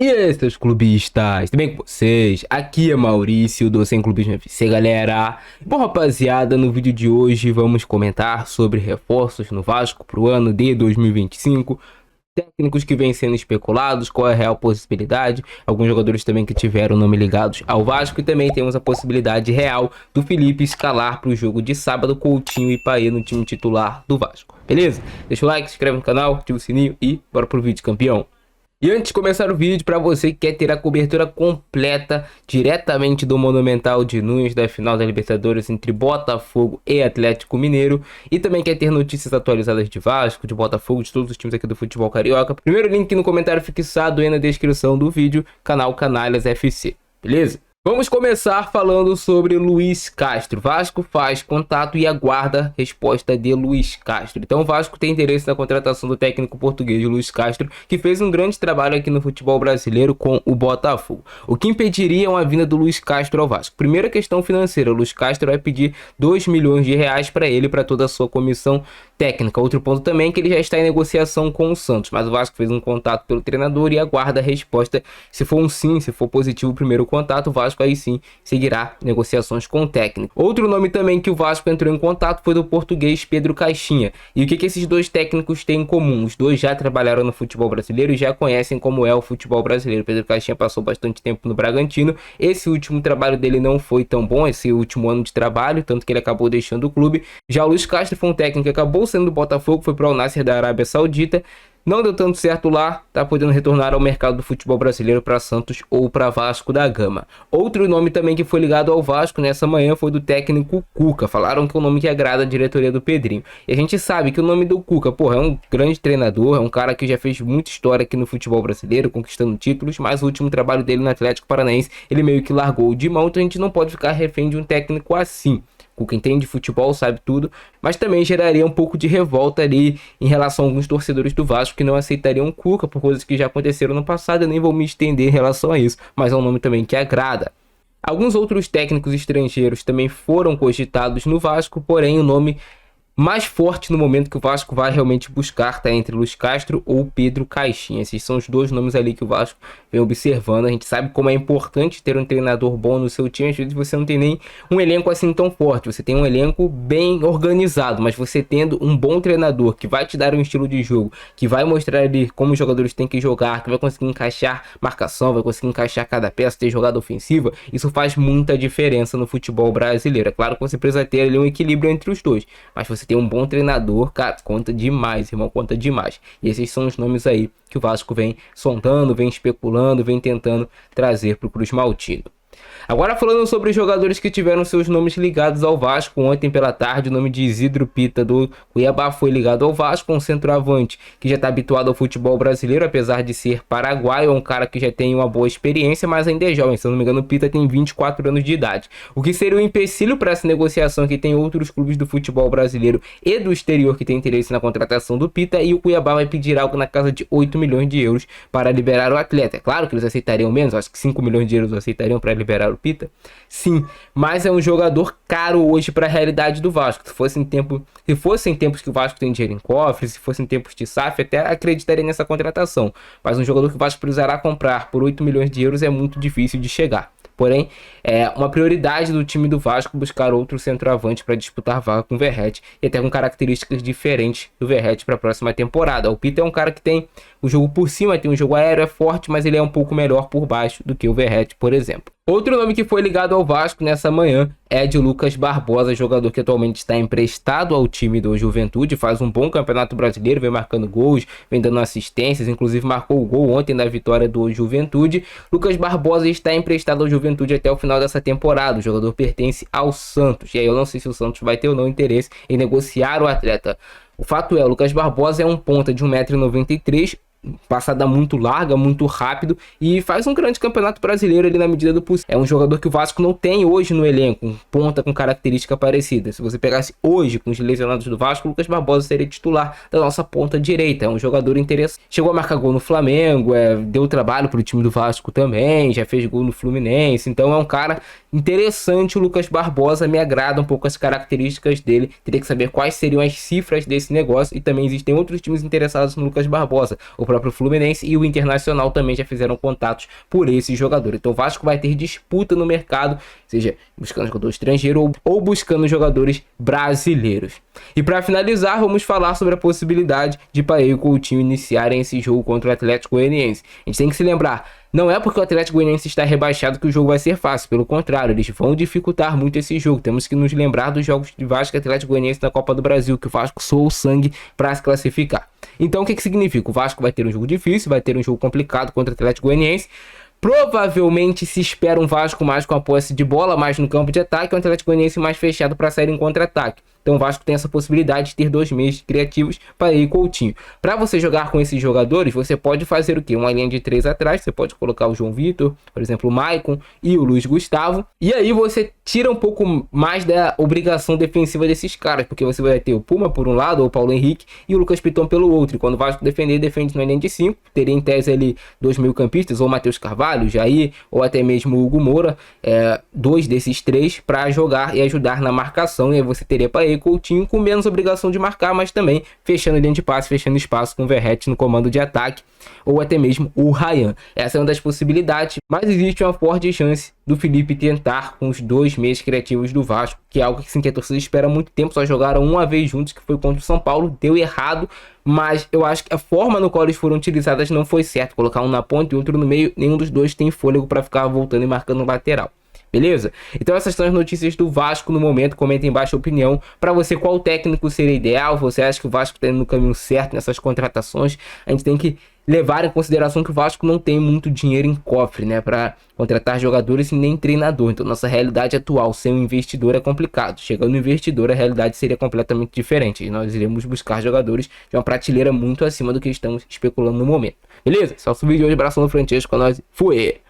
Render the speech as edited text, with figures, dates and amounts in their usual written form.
E aí, seus clubistas, tudo bem com vocês? Aqui é Maurício do Sem Clubismo FC, galera. Bom, rapaziada, no vídeo de hoje vamos comentar sobre reforços no Vasco para o ano de 2025. Técnicos que vêm sendo especulados, qual é a real possibilidade, alguns jogadores também que tiveram nome ligados ao Vasco, e também temos a possibilidade real do Felipe escalar para o jogo de sábado, Coutinho e Payet no time titular do Vasco, beleza? Deixa o like, se inscreve no canal, ativa o sininho e bora pro vídeo, campeão! E antes de começar o vídeo, para você que quer ter a cobertura completa diretamente do Monumental de Nunes da final da Libertadores entre Botafogo e Atlético Mineiro, e também quer ter notícias atualizadas de Vasco, de Botafogo, de todos os times aqui do futebol carioca, primeiro link no comentário fixado aí na descrição do vídeo, canal Canalhas FC, beleza? Vamos começar falando sobre Luiz Castro. Vasco faz contato e aguarda resposta de Luiz Castro. Então o Vasco tem interesse na contratação do técnico português Luiz Castro, que fez um grande trabalho aqui no futebol brasileiro com o Botafogo. O que impediria uma vinda do Luiz Castro ao Vasco? Primeira questão financeira, o Luiz Castro vai pedir 2 milhões de reais para ele, para toda a sua comissão técnica. Outro ponto também é que ele já está em negociação com o Santos, mas o Vasco fez um contato pelo treinador e aguarda a resposta. Se for um sim, se for positivo o primeiro contato, o Vasco aí sim seguirá negociações com o técnico. Outro nome também que o Vasco entrou em contato foi do português Pedro Caixinha. E o que esses dois técnicos têm em comum? Os dois já trabalharam no futebol brasileiro e já conhecem como é o futebol brasileiro. Pedro Caixinha passou bastante tempo no Bragantino. Esse último trabalho dele não foi tão bom, esse último ano de trabalho, tanto que ele acabou deixando o clube. Já o Luiz Castro foi um técnico que acabou sendo do Botafogo, foi para o Al Nassr da Arábia Saudita. Não deu tanto certo lá, tá podendo retornar ao mercado do futebol brasileiro para Santos ou para Vasco da Gama. Outro nome também que foi ligado ao Vasco nessa manhã foi do técnico Cuca. Falaram que é um nome que agrada a diretoria do Pedrinho. E a gente sabe que o nome do Cuca, porra, é um grande treinador, é um cara que já fez muita história aqui no futebol brasileiro, conquistando títulos, mas o último trabalho dele no Atlético Paranaense, ele meio que largou de mão, então a gente não pode ficar refém de um técnico assim. Cuca entende de futebol, sabe tudo, mas também geraria um pouco de revolta ali em relação a alguns torcedores do Vasco que não aceitariam o Cuca por coisas que já aconteceram no passado. Eu nem vou me estender em relação a isso, mas é um nome também que agrada. Alguns outros técnicos estrangeiros também foram cogitados no Vasco, porém o nome mais forte no momento que o Vasco vai realmente buscar está entre Luiz Castro ou Pedro Caixinha. Esses são os dois nomes ali que o Vasco vem observando. A gente sabe como é importante ter um treinador bom no seu time. Às vezes você não tem nem um elenco assim tão forte, você tem um elenco bem organizado, mas você tendo um bom treinador que vai te dar um estilo de jogo, que vai mostrar ali como os jogadores têm que jogar, que vai conseguir encaixar marcação, vai conseguir encaixar cada peça, ter jogada ofensiva, isso faz muita diferença no futebol brasileiro. É claro que você precisa ter ali um equilíbrio entre os dois, mas você tem um bom treinador, cara, conta demais, irmão, conta demais. E esses são os nomes aí que o Vasco vem sondando, vem especulando, vem tentando trazer para o Cruz Maltino. Agora falando sobre os jogadores que tiveram seus nomes ligados ao Vasco, ontem pela tarde o nome de Isidro Pita do Cuiabá foi ligado ao Vasco, um centroavante que já está habituado ao futebol brasileiro, apesar de ser paraguaio, é um cara que já tem uma boa experiência, mas ainda é jovem, se eu não me engano o Pita tem 24 anos de idade. O que seria um empecilho para essa negociação, que tem outros clubes do futebol brasileiro e do exterior que tem interesse na contratação do Pita, e o Cuiabá vai pedir algo na casa de 8 milhões de euros para liberar o atleta. É claro que eles aceitariam menos, acho que 5 milhões de euros aceitariam para liberar o Pita, sim, mas é um jogador caro hoje para a realidade do Vasco. Se fossem tempos que o Vasco tem dinheiro em cofre, se fossem tempos de SAF, até acreditaria nessa contratação, mas um jogador que o Vasco precisará comprar por 8 milhões de euros é muito difícil de chegar. Porém, é uma prioridade do time do Vasco buscar outro centroavante para disputar vaga com o Verratti, e até com características diferentes do Verratti para a próxima temporada. O Pita é um cara que tem o jogo por cima, tem um jogo aéreo, é forte, mas ele é um pouco melhor por baixo do que o Verratti, por exemplo. Outro nome que foi ligado ao Vasco nessa manhã é de Lucas Barbosa, jogador que atualmente está emprestado ao time do Juventude, faz um bom campeonato brasileiro, vem marcando gols, vem dando assistências, inclusive marcou o gol ontem na vitória do Juventude. Lucas Barbosa está emprestado ao Juventude até o final dessa temporada, o jogador pertence ao Santos, e aí eu não sei se o Santos vai ter ou não interesse em negociar o atleta. O fato é, o Lucas Barbosa é um ponta de 1,93 m, passada muito larga, muito rápido, e faz um grande campeonato brasileiro ali na medida do possível. É um jogador que o Vasco não tem hoje no elenco, um ponta com característica parecida. Se você pegasse hoje com os lesionados do Vasco, o Lucas Barbosa seria titular da nossa ponta direita. É um jogador interessante. Chegou a marcar gol no Flamengo, deu trabalho para o time do Vasco também, já fez gol no Fluminense, então é um cara interessante. O Lucas Barbosa me agrada um pouco as características dele. Teria que saber quais seriam as cifras desse negócio, e também existem outros times interessados no Lucas Barbosa. O próprio Fluminense e o Internacional também já fizeram contatos por esse jogador. Então o Vasco vai ter disputa no mercado, seja buscando jogador estrangeiro ou buscando jogadores brasileiros. E para finalizar, vamos falar sobre a possibilidade de Paê e Coutinho iniciarem esse jogo contra o Atlético Goianiense. A gente tem que se lembrar, não é porque o Atlético Goianiense está rebaixado que o jogo vai ser fácil, pelo contrário, eles vão dificultar muito esse jogo. Temos que nos lembrar dos jogos de Vasco e Atlético Goianiense na Copa do Brasil, que o Vasco soou sangue para se classificar. Então o que significa? O Vasco vai ter um jogo difícil, vai ter um jogo complicado contra o Atlético Goianiense. Provavelmente se espera um Vasco mais com a posse de bola, mais no campo de ataque, e um Atlético Goianiense mais fechado para sair em contra-ataque. Então o Vasco tem essa possibilidade de ter dois meios criativos para ir Coutinho. Para você jogar com esses jogadores, você pode fazer o quê? Uma linha de 3 atrás, você pode colocar o João Vitor, por exemplo, o Maicon e o Luiz Gustavo. E aí você tira um pouco mais da obrigação defensiva desses caras, porque você vai ter o Puma por um lado, ou o Paulo Henrique, e o Lucas Piton pelo outro. E quando o Vasco defender, defende na linha de 5. Teria em tese ali 2 meio-campistas, ou Matheus Carvalho, Jair, ou até mesmo o Hugo Moura, dois desses três para jogar e ajudar na marcação. E aí você teria para Coutinho com menos obrigação de marcar, mas também fechando linha de passe, fechando espaço com o Verratti no comando de ataque, ou até mesmo o Ryan. Essa é uma das possibilidades, mas existe uma forte chance do Felipe tentar com os dois meios criativos do Vasco, que é algo que, sim, que a torcida espera há muito tempo. Só jogaram uma vez juntos, que foi contra o São Paulo, deu errado, mas eu acho que a forma no qual eles foram utilizadas não foi certo. Colocar um na ponta e outro no meio, nenhum dos dois tem fôlego para ficar voltando e marcando no lateral. Beleza? Então essas são as notícias do Vasco no momento. Comenta embaixo a opinião. Para você, qual técnico seria ideal? Você acha que o Vasco está indo no caminho certo nessas contratações? A gente tem que levar em consideração que o Vasco não tem muito dinheiro em cofre, né, para contratar jogadores e nem treinador. Então nossa realidade atual, sem um investidor, é complicado. Chegando no investidor, a realidade seria completamente diferente. E nós iremos buscar jogadores de uma prateleira muito acima do que estamos especulando no momento. Beleza? Só o vídeo de hoje. Abraço no Francesco, com nós. Fui!